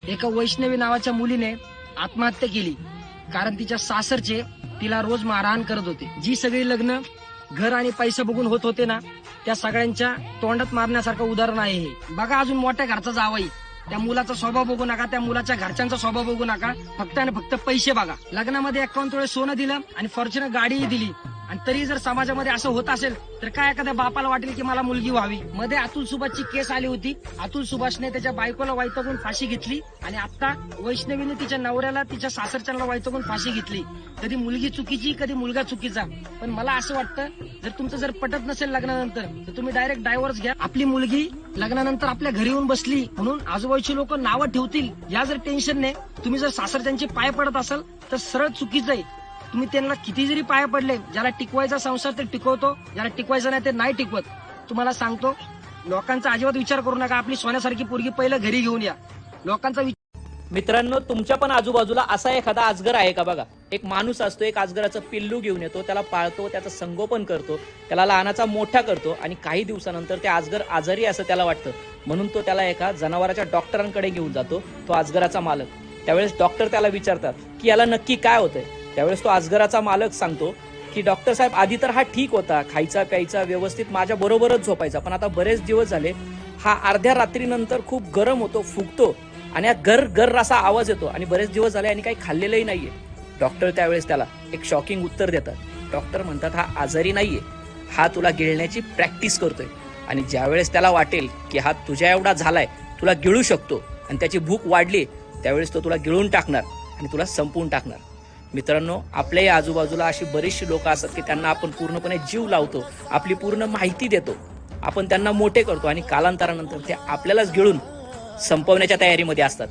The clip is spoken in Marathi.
एका वैष्णवी नावाच्या मुलीने आत्महत्या केली कारण तिच्या सासरचे तिला रोज मारहाण करत होते। जी सगळी लग्न घर आणि पैसा बघून होत होते ना, त्या सगळ्यांच्या तोंडात मारण्यासारखं उदाहरण आहे हे। बघा अजून मोठ्या घरचा जावई, त्या मुलाचा स्वभाव बघू नका, त्या मुलाच्या घरच्यांचा स्वभाव बघू नका, फक्त आणि फक्त पैसे बघा। लग्नामध्ये 51 तोळे सोनं दिलं आणि फॉर्च्युनर गाडीही दिली, आणि तरी जर समाजामध्ये असं होत असेल तर काय एखाद्या बापाला वाटेल की मला मुलगी व्हावी। मध्ये अतुल सुभाषची केस आली होती। अतुल सुभाषने त्याच्या बायकोला वैतागून फाशी घेतली आणि आता वैष्णवीने तिच्या नवऱ्याला तिच्या सासरच्यांना वैतागून फाशी घेतली। कधी मुलगी चुकीची, कधी मुलगा चुकीचा। पण मला असं वाटतं जर तुमचं जर पटत नसेल लग्नानंतर तर तुम्ही डायरेक्ट डायव्होर्स घ्या। आपली मुलगी लग्नानंतर आपल्या घरी येऊन बसली म्हणून आजूबाजूची लोक नावं ठेवतील या जर टेन्शनने तुम्ही जर सासरच्यांचे पाय पडत असाल तर सरळ चुकीचं आहे। तुम्ही त्यांना किती जरी पाय पडले, ज्याला टिकवायचा संसार ते टिकवतो, ज्याला टिकवायचा नाही ते नाही टिकवत। तुम्हाला सांगतो लोकांचा अजिबात विचार करू नका, आपली सोन्यासारखी पोरगी पहिलं घरी घेऊन या। लोकांचा मित्रांनो, तुमच्या पण आजूबाजूला असा एखादा अजगर आहे का? बघा, एक माणूस असतो, एक अजगराचं पिल्लू घेऊन येतो, त्याला पाळतो, त्याचं संगोपन करतो, त्याला लहानाचा मोठा करतो आणि काही दिवसानंतर ते अजगर आजारी असं त्याला वाटतं म्हणून तो त्याला एका जनावराच्या डॉक्टरांकडे घेऊन जातो, तो अजगराचा मालक। त्यावेळेस डॉक्टर त्याला विचारतात की याला नक्की काय होतंय। त्यावेळेस तो अजगराचा मालक सांगतो की डॉक्टर साहेब, आधी तर हा ठीक होता, खायचा प्यायचा व्यवस्थित माझ्या बरोबरच झोपायचा, पण आता बरेच दिवस झाले हा अर्ध्या रात्रीनंतर खूप गरम होतो, फुगतो आणि गर गर असा आवाज येतो आणि बरेच दिवस झाले आणि काही खाल्लेलंही नाहीये। डॉक्टर त्यावेळेस त्याला एक शॉकिंग उत्तर देतात। डॉक्टर म्हणतात हा आजारी नाहीये, हा तुला गिळण्याची प्रॅक्टिस करतोय आणि ज्यावेळेस त्याला वाटेल की हा तुझ्या एवढा झालाय, तुला गिळू शकतो आणि त्याची भूक वाढली, त्यावेळेस तो तुला गिळून टाकणार आणि तुला संपवून टाकणार। मित्रांनो, आपल्याही आजूबाजूला अशी बरीचशी लोक असतात की त्यांना आपण पूर्णपणे जीव लावतो, आपली पूर्ण माहिती देतो, आपण त्यांना मोठे करतो आणि कालांतरानंतर ते आपल्यालाच गिळून संपवण्याच्या तयारीमध्ये असतात।